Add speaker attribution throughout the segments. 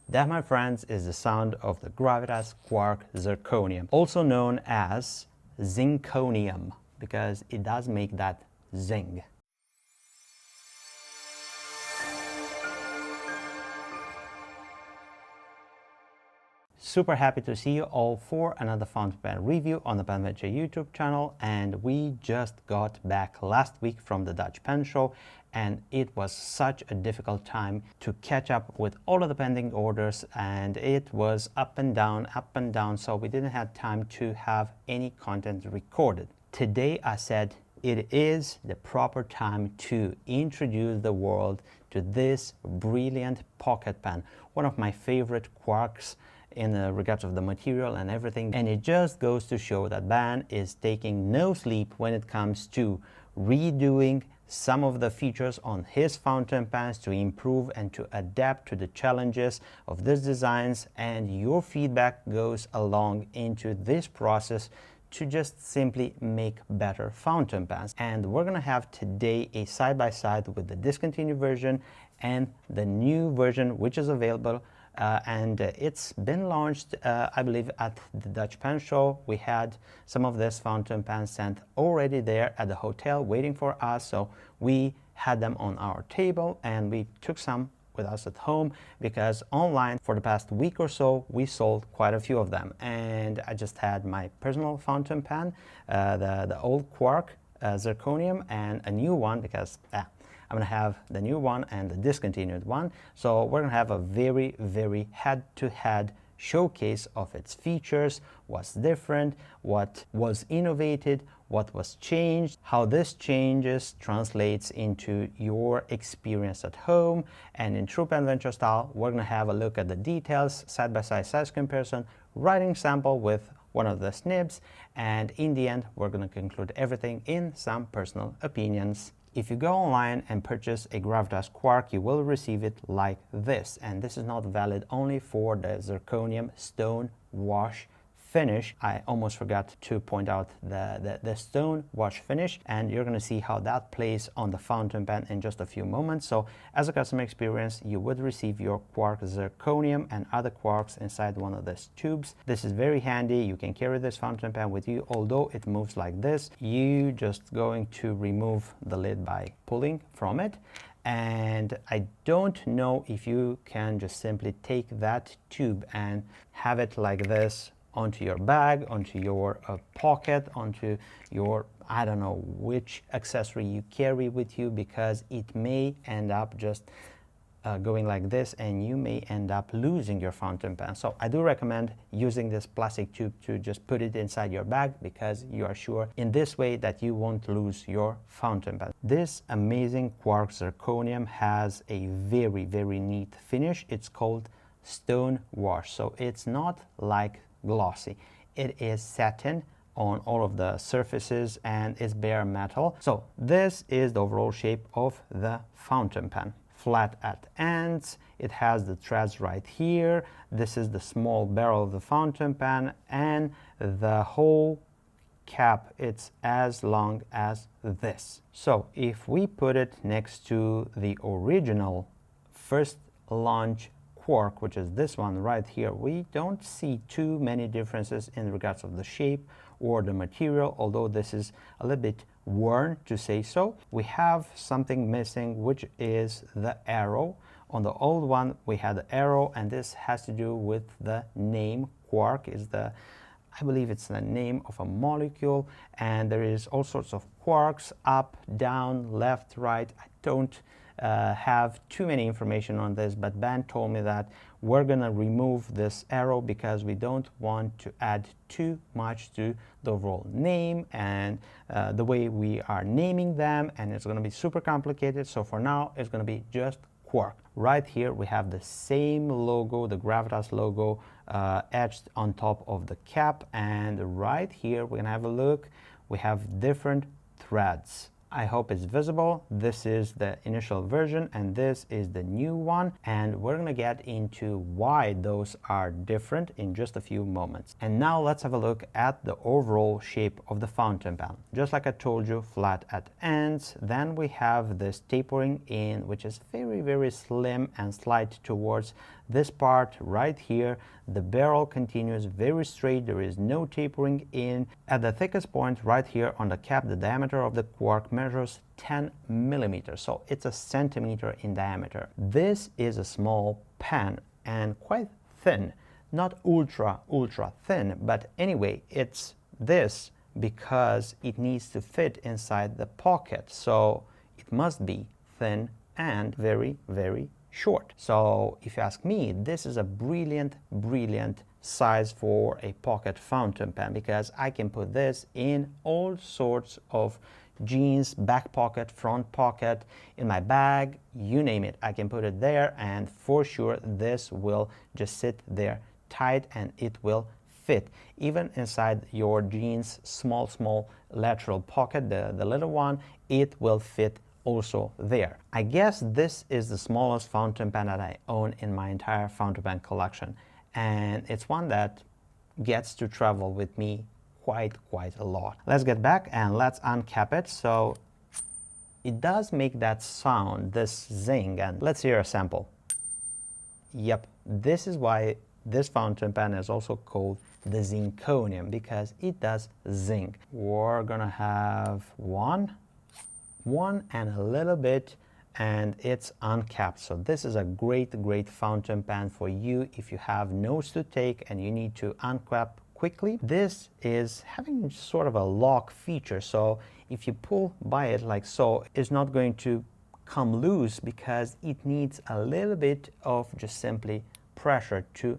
Speaker 1: That, my friends, is the sound of the Gravitas Quark Zirconium, also known as Zirconium, because it does make that zing. Super happy to see you all for another fountain pen review on the Penventure YouTube channel, and we just got back last week from the Dutch Pen Show, and it was such a difficult time to catch up with all of the pending orders, and it was up and down, so we didn't have time to have any content recorded. Today I said it is the proper time to introduce the world to this brilliant pocket pen, one of my favorite Quarks in regards of the material and everything, and it just goes to show that Ben is taking no sleep when it comes to redoing some of the features on his fountain pens to improve and to adapt to the challenges of these designs, and your feedback goes along into this process to just simply make better fountain pens. And we're gonna have today a side-by-side with the discontinued version and the new version, which is available and it's been launched, I believe, at the Dutch Pen Show. We had some of this fountain pens sent already there at the hotel waiting for us, so we had them on our table and we took some with us at home, because online for the past week or so we sold quite a few of them, and I just had my personal fountain pen, the old Quark Zirconium, and a new one, because I'm gonna have the new one and the discontinued one. So we're gonna have a very head-to-head showcase of its features, what's different, what was innovated, what was changed, how this changes translates into your experience at home. And in true Penventure style, we're gonna have a look at the details, side-by-side size comparison, writing sample with one of the snibs, and in the end, we're gonna conclude everything in some personal opinions. If you go online and purchase a Gravitas Quark, you will receive it like this. And this is not valid only for the Zirconium Stone Wash finish. I almost forgot to point out the stone wash finish, and you're going to see how that plays on the fountain pen in just a few moments. So as a customer experience, you would receive your Quark Zirconium and other Quarks inside one of these tubes. This is very handy. You can carry this fountain pen with you, although it moves like this. You just going to remove the lid by pulling from it. And I don't know if you can just simply take that tube and have it like this onto your bag, onto your pocket, onto your, I don't know which accessory you carry with you, because it may end up just going like this and you may end up losing your fountain pen. So I do recommend using this plastic tube to just put it inside your bag, because you are sure in this way that you won't lose your fountain pen. This amazing Quark Zirconium has a very neat finish. It's called Stone Wash, so it's not like glossy. It is satin on all of the surfaces and it's bare metal. So this is the overall shape of the fountain pen. Flat at ends, it has the threads right here. This is the small barrel of the fountain pen, and the whole cap, it's as long as this. So if we put it next to the original first launch Quark, which is this one right here, we don't see too many differences in regards of the shape or the material, although this is a little bit worn, to say so. We have something missing, which is the arrow. On the old one we had the arrow, and this has to do with the name. Quark is the, I believe it's the name of a molecule, and there is all sorts of quarks, up, down, left, right. I don't have too many information on this, but Ben told me that we're gonna remove this arrow because we don't want to add too much to the overall name and the way we are naming them, and it's gonna be super complicated. So for now, it's gonna be just Quark. Right here we have the same logo, the Gravitas logo, etched on top of the cap, and right here we're gonna have a look. We have different threads. I hope it's visible. This is the initial version and this is the new one, and we're gonna get into why those are different in just a few moments. And now let's have a look at the overall shape of the fountain pen. Just like I told you, flat at ends. Then we have this tapering in, which is very, very slim and slight towards This part right here, the barrel continues very straight. There is no tapering in. At the thickest point right here on the cap, the diameter of the quark measures 10 millimeters, so it's a centimeter in diameter. This is a small pan and quite thin, not ultra thin, but anyway, it's this because it needs to fit inside the pocket, so it must be thin and very short. So if you ask me, this is a brilliant size for a pocket fountain pen, because I can put this in all sorts of jeans, back pocket, front pocket, in my bag, you name it, I can put it there, and for sure this will just sit there tight and it will fit. Even inside your jeans small lateral pocket, the little one, it will fit also there. I guess this is the smallest fountain pen that I own in my entire fountain pen collection, and it's one that gets to travel with me quite a lot. Let's get back and let's uncap it. So it does make that sound, this zing, and let's hear a sample. Yep, this is why this fountain pen is also called the Zirconium, because it does zing. We're gonna have one and a little bit, and it's uncapped. So this is a great fountain pen for you if you have notes to take and you need to uncap quickly. This is having sort of a lock feature, so if you pull by it like so, it's not going to come loose because it needs a little bit of just simply pressure to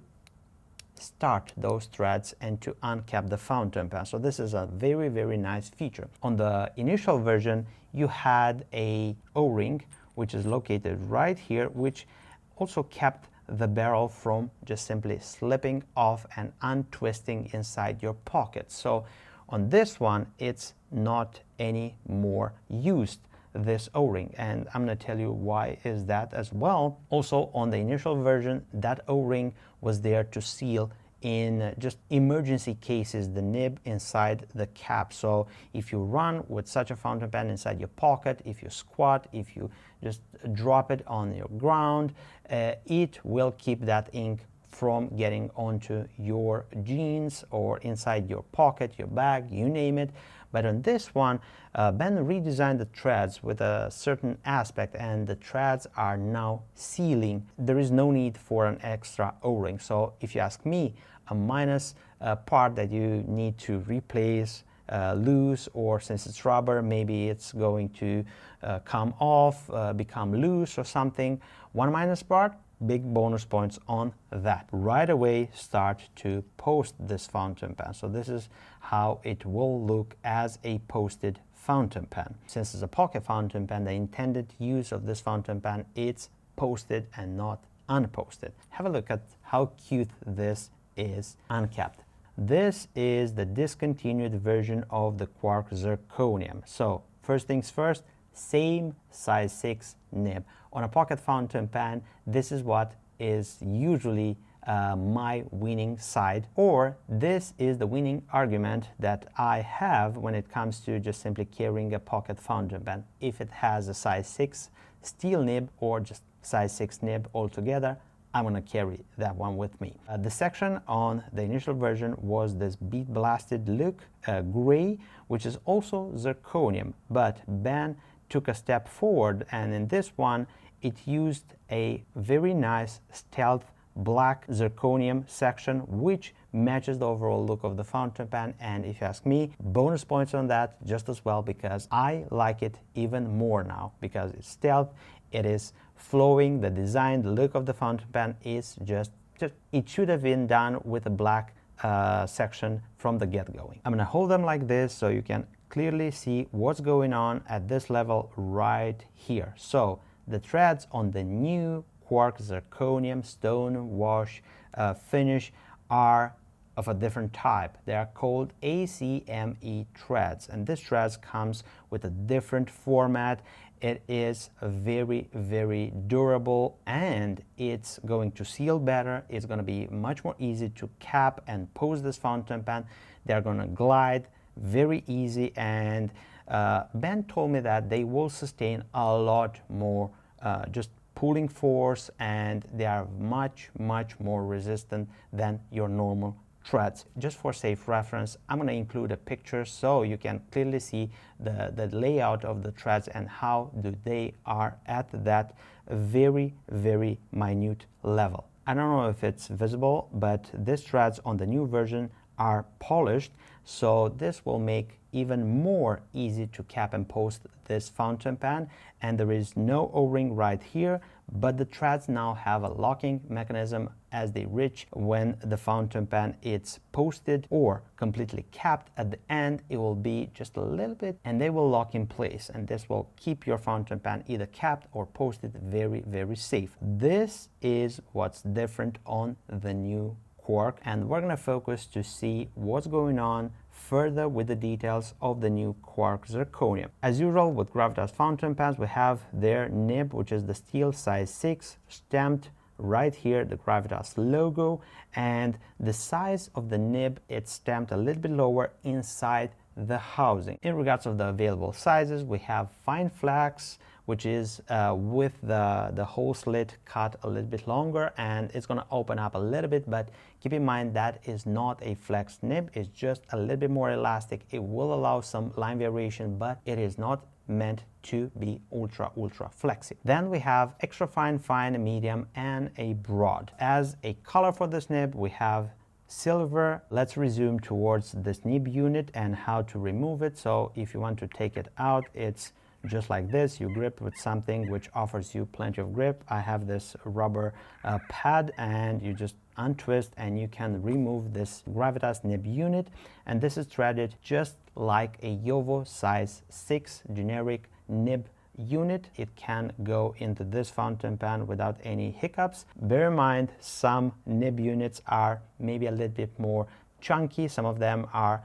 Speaker 1: start those threads and to uncap the fountain pen. So this is a very nice feature. On the initial version, you had a O-ring which is located right here, which also kept the barrel from just simply slipping off and untwisting inside your pocket. So on this one, it's not any more used, this O-ring, and I'm going to tell you why is that as well. Also on the initial version, that O-ring was there to seal in just emergency cases the nib inside the cap. So if you run with such a fountain pen inside your pocket, if you squat, if you just drop it on your ground, it will keep that ink from getting onto your jeans or inside your pocket, your bag, you name it. But on this one, Ben redesigned the threads with a certain aspect, and the threads are now sealing. There is no need for an extra O-ring. So if you ask me, a minus part that you need to replace, loose, or since it's rubber, maybe it's going to come off, become loose or something. One minus part, big bonus points on that. Right away start to post this fountain pen. So this is how it will look as a posted fountain pen. Since it's a pocket fountain pen, the intended use of this fountain pen, it's posted and not unposted. Have a look at how cute this is uncapped. This is the discontinued version of the Quark Zirconium. So first things first, same size 6 nib. On a pocket fountain pen, this is what is usually my winning side, or this is the winning argument that I have when it comes to just simply carrying a pocket fountain pen. If it has a size 6 steel nib or just size 6 nib altogether, I'm going to carry that one with me. The section on the initial version was this bead blasted look, gray, which is also zirconium, but Ben took a step forward, and in this one it used a very nice stealth black zirconium section which matches the overall look of the fountain pen. And if you ask me, bonus points on that just as well, because I like it even more now because it's stealth, it is flowing, the design, the look of the fountain pen is just it should have been done with a black section from the get-going. I'm going to hold them like this so you can clearly see what's going on at this level right here. So the threads on the new Quark Zirconium Stone Wash finish are of a different type. They are called ACME threads, and this threads comes with a different format. It is very durable, and it's going to seal better. It's going to be much more easy to cap and pose this fountain pen. They're going to glide very easy, and Ben told me that they will sustain a lot more just pulling force, and they are much more resistant than your normal threads. Just for safe reference, I'm going to include a picture so you can clearly see the layout of the threads and how they are at that very minute level. I don't know if it's visible, but these threads on the new version are polished, so this will make even more easy to cap and post this fountain pen. And there is no O-ring right here, but the threads now have a locking mechanism as they reach when the fountain pen is posted or completely capped. At the end, it will be just a little bit and they will lock in place, and this will keep your fountain pen either capped or posted very safe. This is what's different on the new Quark, and we're going to focus to see what's going on further with the details of the new Quark Zirconium. As usual with Gravitas fountain pens, we have their nib, which is the steel size 6, stamped right here, the Gravitas logo, and the size of the nib, it's stamped a little bit lower inside the housing. In regards of the available sizes, we have fine flex, which is with the hole slit cut a little bit longer, and it's going to open up a little bit, but keep in mind that is not a flex nib, it's just a little bit more elastic. It will allow some line variation, but it is not meant to be ultra flexy. Then we have extra fine, medium, and a broad. As a color for this nib, we have silver. Let's resume towards this nib unit and how to remove it. So if you want to take it out, it's just like this. You grip with something which offers you plenty of grip. I have this rubber pad, and you just untwist and you can remove this Gravitas nib unit, and this is threaded just like a Jowo size 6 generic nib unit. It can go into this fountain pen without any hiccups. Bear in mind, some nib units are maybe a little bit more chunky, some of them are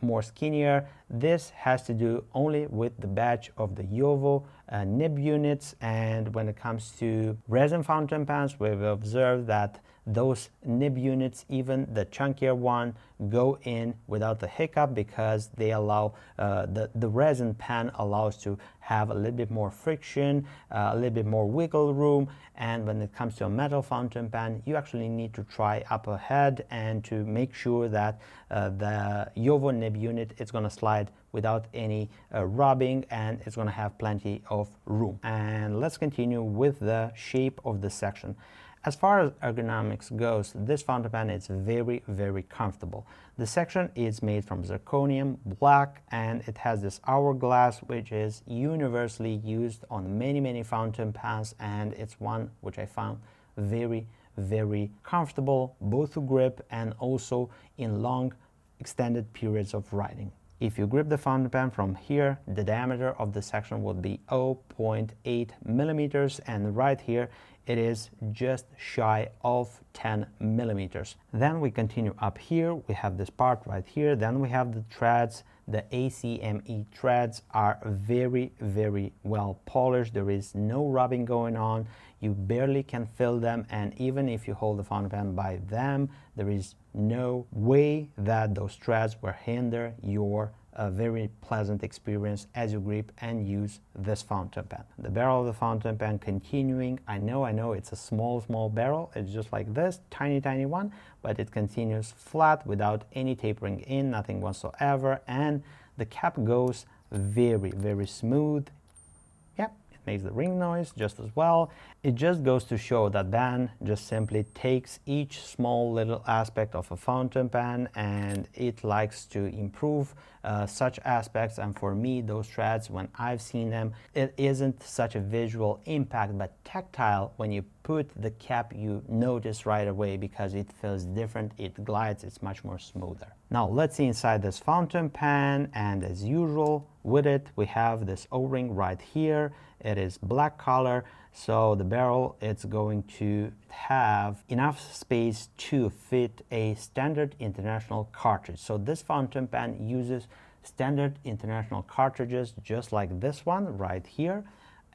Speaker 1: more skinnier. This has to do only with the batch of the Jowo nib units, and when it comes to resin fountain pens, we've observed that those nib units, even the chunkier one, go in without the hiccup because they allow the resin pan allows to have a little bit more friction, a little bit more wiggle room. And when it comes to a metal fountain pen, you actually need to try up ahead and to make sure that the Jowo nib unit is going to slide without any rubbing, and it's going to have plenty of room. And let's continue with the shape of the section. As far as ergonomics goes, this fountain pen is very comfortable. The section is made from zirconium black, and it has this hourglass, which is universally used on many fountain pens, and it's one which I found very comfortable, both to grip and also in long extended periods of writing. If you grip the fountain pen from here, the diameter of the section would be 0.8 millimeters, and right here it is just shy of 10 millimeters. Then we continue up here, we have this part right here, then we have the threads. The ACME threads are very well polished. There is no rubbing going on. You barely can feel them, and even if you hold the fountain pen by them, there is no way that those threads will hinder your very pleasant experience as you grip and use this fountain pen. The barrel of the fountain pen continuing, I know it's a small barrel, it's just like this, tiny one, but it continues flat without any tapering in, nothing whatsoever, and the cap goes very smooth. Yep, it makes the ring noise just as well. It just goes to show that Ben just simply takes each small little aspect of a fountain pen and it likes to improve such aspects. And for me, those threads, when I've seen them, it isn't such a visual impact, but tactile. When you put the cap, you notice right away because it feels different, it glides, it's much more smoother. Now let's see inside this fountain pen, and as usual with it, we have this O-ring right here. It is black color, so the barrel, it's going to have enough space to fit a standard international cartridge. So this fountain pen uses standard international cartridges just like this one right here,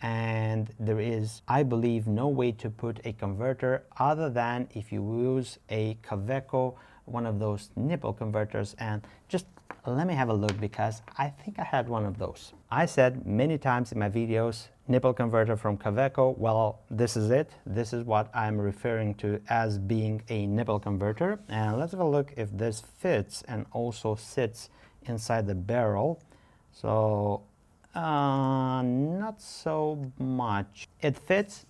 Speaker 1: and there is, I believe, no way to put a converter other than if you use a Kaweco one of those nipple converters, and just let me have a look because I think I had one of those. I said many times in my videos, nipple converter from Kaweco. Well, this is it. This is what I'm referring to as being a nipple converter. And let's have a look if this fits and also sits inside the barrel. So not so much. It fits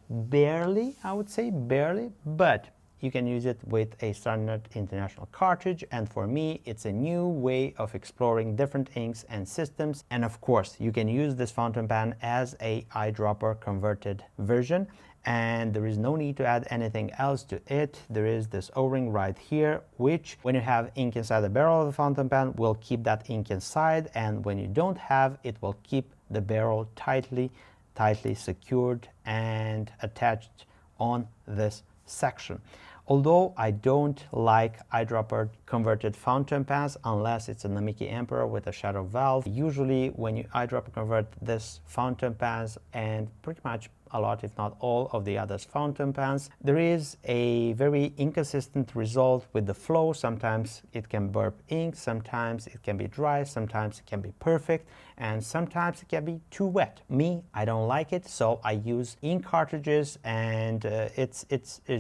Speaker 1: barely, I would say barely, but you can use it with a standard international cartridge, and for me it's a new way of exploring different inks and systems. And of course you can use this fountain pen as a eyedropper converted version, and there is no need to add anything else to it. There is this O-ring right here, which when you have ink inside the barrel of the fountain pen will keep that ink inside, and when you don't have, it will keep the barrel tightly secured and attached on this section. Although I don't like eyedropper converted fountain pens unless it's a Namiki Emperor with a shadow valve. Usually when you eyedropper convert this fountain pens, and pretty much a lot, if not all, of the others fountain pens, there is a very inconsistent result with the flow. Sometimes it can burp ink, sometimes it can be dry, sometimes it can be perfect, and sometimes it can be too wet. Me, I don't like it, so I use ink cartridges, and it's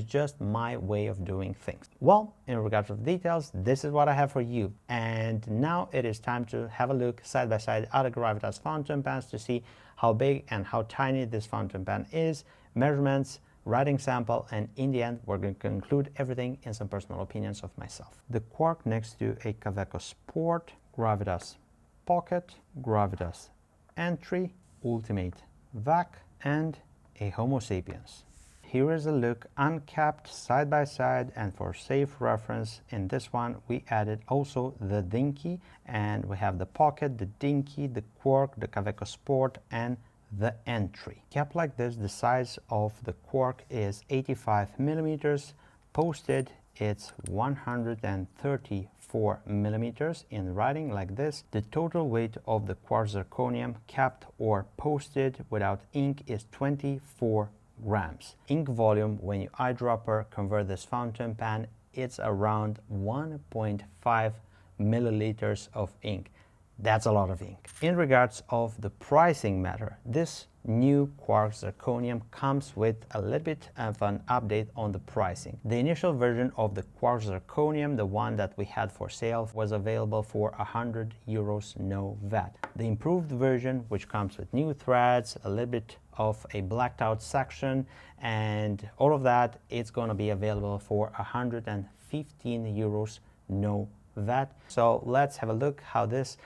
Speaker 1: just my way of doing things. Well, in regards to the details, this is what I have for you. And now it is time to have a look side by side at the Gravitas fountain pens to see how big and how tiny this fountain pen is, measurements, writing sample, and in the end we're going to conclude everything in some personal opinions of myself. The Quark next to a Kaweco Sport, Gravitas Pocket, Gravitas Entry, Ultimate Vac, and a Homo sapiens. Here is a look uncapped side by side, and for safe reference in this one we added also the Dinky, and we have the Pocket, the Dinky, the Quark, the Kaweco Sport, and the Entry. Kept like this, the size of the Quark is 85 millimeters, posted it's 134 millimeters. In writing like this, the total weight of the Quark Zirconium capped or posted without ink is 24 grams. Ink volume, when you eyedropper convert this fountain pen, it's around 1.5 milliliters of ink. That's a lot of ink. In regards of the pricing matter, this new Quark Zirconium comes with a little bit of an update on the pricing. The initial version of the Quark Zirconium, the one that we had for sale, was available for 100 euros, no VAT. The improved version, which comes with new threads, a little bit of a blacked out section, and all of that, it's going to be available for 115 euros, no VAT. So let's have a look how this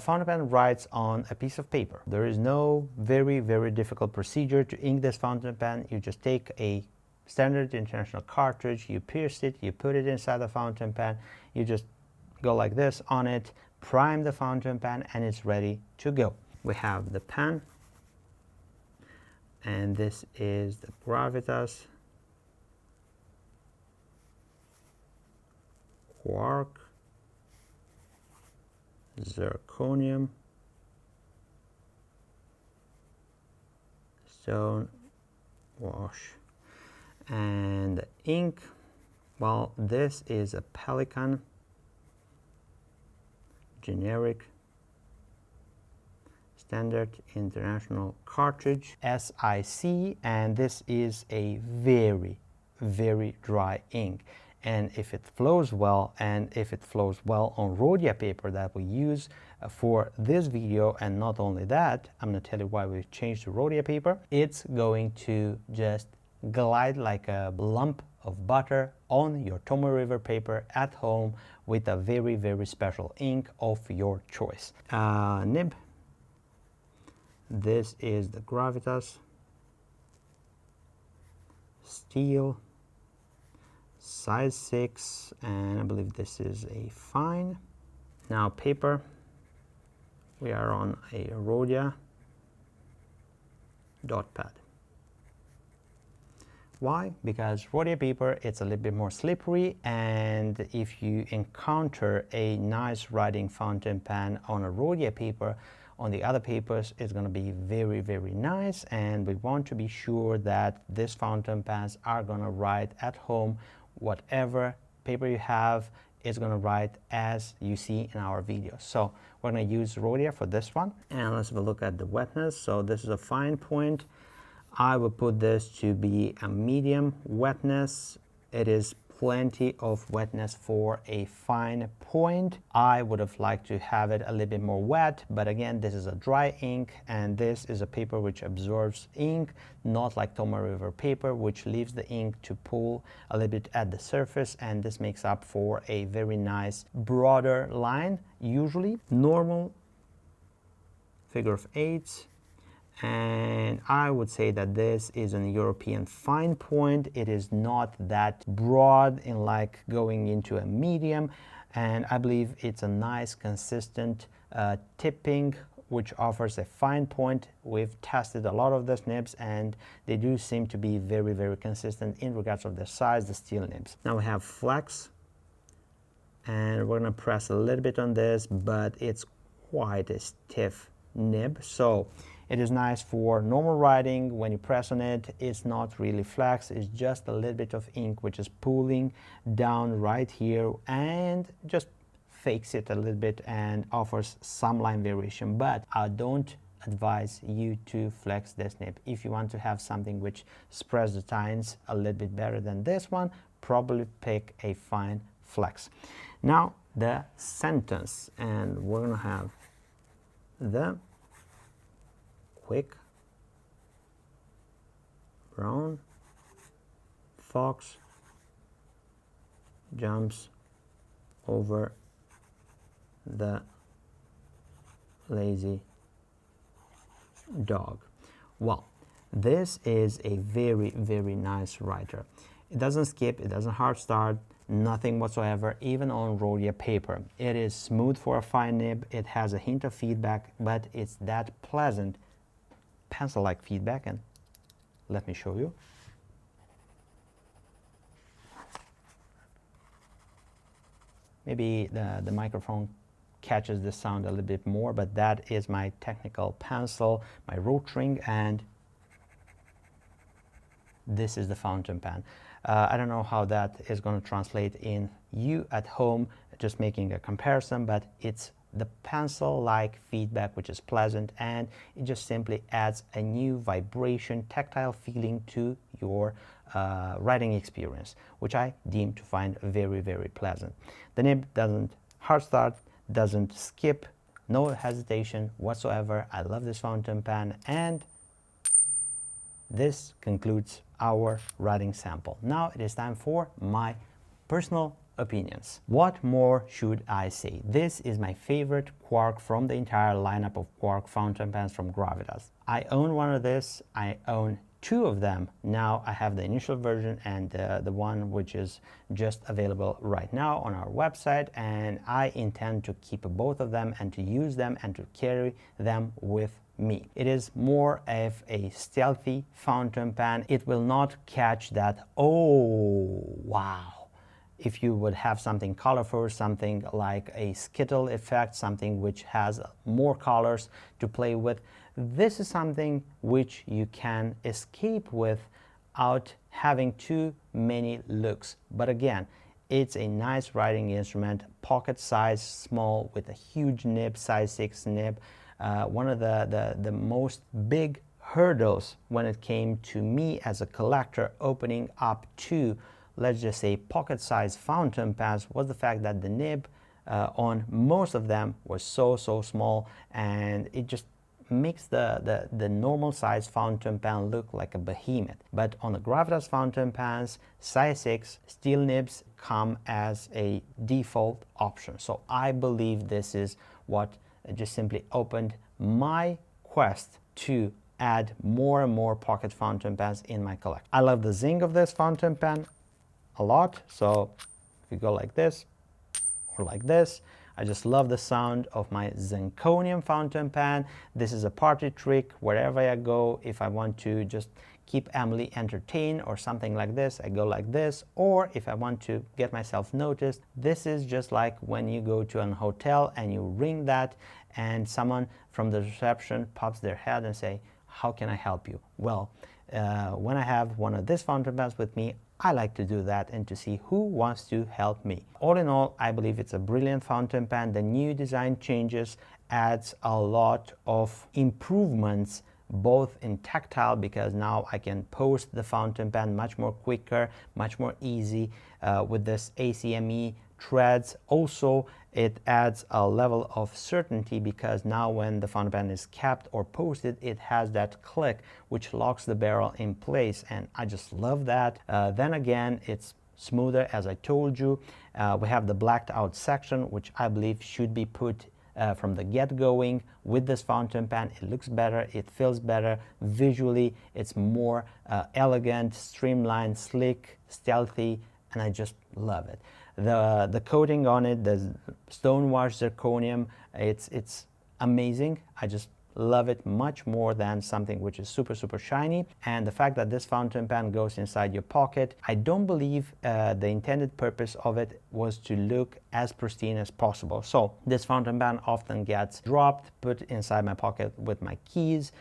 Speaker 1: fountain pen writes on a piece of paper. There is no very difficult procedure to ink this fountain pen. You just take a standard international cartridge, you pierce it, you put it inside the fountain pen, you just go like this on it, prime the fountain pen, and it's ready to go. We have the pen, and this is the Gravitas Quark Zirconium Stone Wash, and the ink, well, this is a Pelican generic standard international cartridge SIC, and this is a very dry ink. And if it flows well, and if it flows well on Rhodia paper that we use for this video, and not only that, I'm going to tell you why we've changed to Rhodia paper, it's going to just glide like a lump of butter on your Tomoe River paper at home with a very special ink of your choice. Nib, this is the Gravitas Steel size 6, and I believe this is a fine. Now paper, we are on a Rhodia dot pad. Why? Because Rhodia paper, it's a little bit more slippery, and if you encounter a nice writing fountain pen on a Rhodia paper, on the other papers it's going to be very nice, and we want to be sure that these fountain pens are going to write at home whatever paper you have is going to write as you see in our video. So we're going to use Rhodia for this one, and let's have a look at the wetness. So this is a fine point. I will put this to be a medium wetness. It is plenty of wetness for a fine point. I would have liked to have it a little bit more wet, but again, this is a dry ink, and this is a paper which absorbs ink, not like Toma River paper, which leaves the ink to pool a little bit at the surface, and this makes up for a very nice broader line, usually normal figure of eights. And I would say that this is an European fine point. It is not that broad in like going into a medium, and I believe it's a nice consistent tipping which offers a fine point. We've tested a lot of these nibs and they do seem to be very, very consistent in regards of their size, the steel nibs. Now we have flex, and we're going to press a little bit on this, but it's quite a stiff nib, so it is nice for normal writing. When you press on it, it's not really flex, it's just a little bit of ink which is pooling down right here and just fakes it a little bit and offers some line variation. But I don't advise you to flex this nib. If you want to have something which spreads the tines a little bit better than this one, probably pick a fine flex. Now the sentence, and we're gonna have the quick brown fox jumps over the lazy dog. Well, this is a very, very nice writer. It doesn't skip, it doesn't hard start, nothing whatsoever, even on Rhodia paper. It is smooth for a fine nib, it has a hint of feedback, but it's that pleasant pencil-like feedback, and let me show you. Maybe the microphone catches the sound a little bit more, but that is my technical pencil, my rotring, and this is the fountain pen. I don't know how that is going to translate in you at home, just making a comparison, but it's the pencil-like feedback which is pleasant, and it just simply adds a new vibration, tactile feeling to your writing experience, which I deem to find very, very pleasant. The nib doesn't hard start, doesn't skip, no hesitation whatsoever. I love this fountain pen, and this concludes our writing sample. Now it is time for my personal opinions. What more should I say? This is my favorite Quark from the entire lineup of Quark fountain pens from Gravitas. I own one of this, I own two of them. Now I have the initial version and the one which is just available right now on our website, and I intend to keep both of them and to use them and to carry them with me. It is more of a stealthy fountain pen. It will not catch that, oh wow. If you would have something colorful, something like a skittle effect, something which has more colors to play with, this is something which you can escape without having too many looks. But again, it's a nice writing instrument, pocket size small with a huge nib, size 6 nib. One of the most big hurdles when it came to me as a collector opening up to, let's just say, pocket-sized fountain pens was the fact that the nib on most of them was so small, and it just makes the normal size fountain pen look like a behemoth. But on the Gravitas fountain pens, size 6 steel nibs come as a default option. So I believe this is what just simply opened my quest to add more and more pocket fountain pens in my collection. I love the zing of this fountain pen a lot. So if you go like this or like this, I just love the sound of my Zirconium fountain pen. This is a party trick wherever I go. If I want to just keep Emily entertained or something like this, I go like this. Or if I want to get myself noticed, this is just like when you go to an hotel and you ring that and someone from the reception pops their head and say, how can I help you? Well, when I have one of these fountain pens with me, I like to do that and to see who wants to help me. All in all, I believe it's a brilliant fountain pen. The new design changes adds a lot of improvements, both in tactile, because now I can post the fountain pen much more quicker, much more easy with this ACME threads. Also, it adds a level of certainty, because now when the fountain pen is capped or posted, it has that click which locks the barrel in place, and I just love that. Then again, it's smoother, as I told you. We have the blacked out section, which I believe should be put from the get-going with this fountain pen. It looks better, it feels better visually, it's more elegant, streamlined, slick, stealthy, and I just love it. The coating on it, the stone washed zirconium, it's amazing. I just love it much more than something which is super shiny. And the fact that this fountain pen goes inside your pocket, I don't believe the intended purpose of it was to look as pristine as possible. So this fountain pen often gets dropped, put inside my pocket with my keys,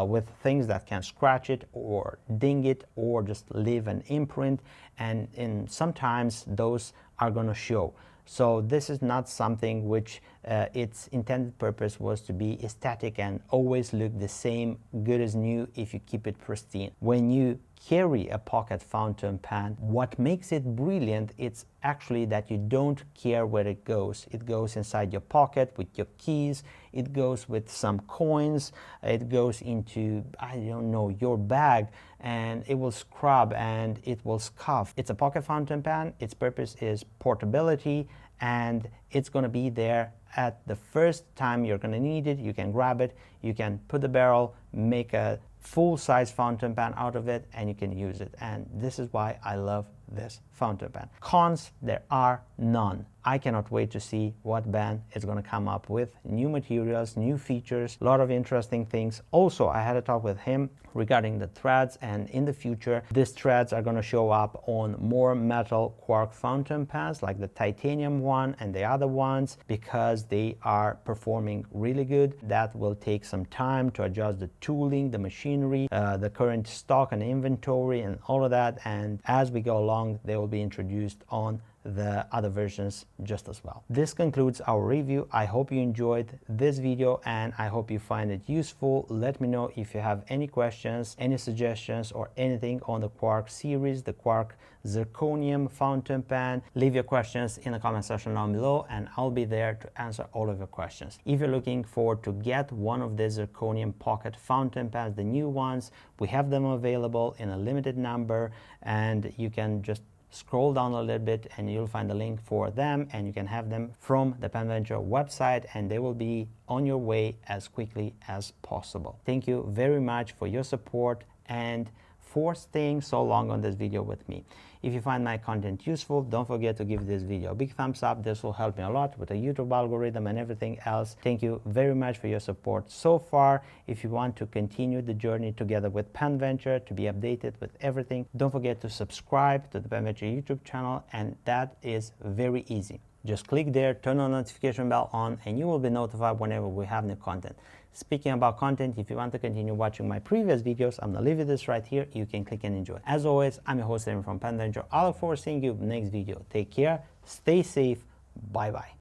Speaker 1: with things that can scratch it or ding it or just leave an imprint, and sometimes those are going to show. So this is not something which its intended purpose was to be aesthetic and always look the same, good as new if you keep it pristine. When you carry a pocket fountain pen, what makes it brilliant, it's actually that you don't care where it goes. It goes inside your pocket with your keys, it goes with some coins, it goes into, I don't know, your bag, and it will scrub and it will scuff. It's a pocket fountain pen. Its purpose is portability, and it's going to be there at the first time you're going to need it. You can grab it, you can put the barrel, make a full-size fountain pen out of it, and you can use it. And this is why I love this fountain pen. Cons, there are none. I cannot wait to see what Ben is going to come up with. New materials, new features, a lot of interesting things. Also, I had a talk with him regarding the threads, and in the future these threads are going to show up on more metal Quark fountain pens like the titanium one and the other ones, because they are performing really good. That will take some time to adjust the tooling, the machinery, the current stock and inventory and all of that, and as we go along they will be introduced on the other versions just as well. This concludes our review. I hope you enjoyed this video and I hope you find it useful. Let me know if you have any questions, any suggestions, or anything on the Quark series, the Quark Zirconium fountain pen. Leave your questions in the comment section down below and I'll be there to answer all of your questions. If you're looking forward to get one of the Zirconium pocket fountain pens, the new ones, we have them available in a limited number, and you can just scroll down a little bit and you'll find the link for them, and you can have them from the PenVenture website and they will be on your way as quickly as possible. Thank you very much for your support and for staying so long on this video with me. If you find my content useful, don't forget to give this video a big thumbs up. This will help me a lot with the YouTube algorithm and everything else. Thank you very much for your support so far. If you want to continue the journey together with PenVenture, to be updated with everything, don't forget to subscribe to the PenVenture YouTube channel, and that is very easy. Just click there, turn on the notification bell on, and you will be notified whenever we have new content. Speaking about content, if you want to continue watching my previous videos, I'm gonna leave you this right here. You can click and enjoy. As always, I'm your host, Aaron from PenVenture. I look forward to seeing you next video. Take care, stay safe, bye-bye.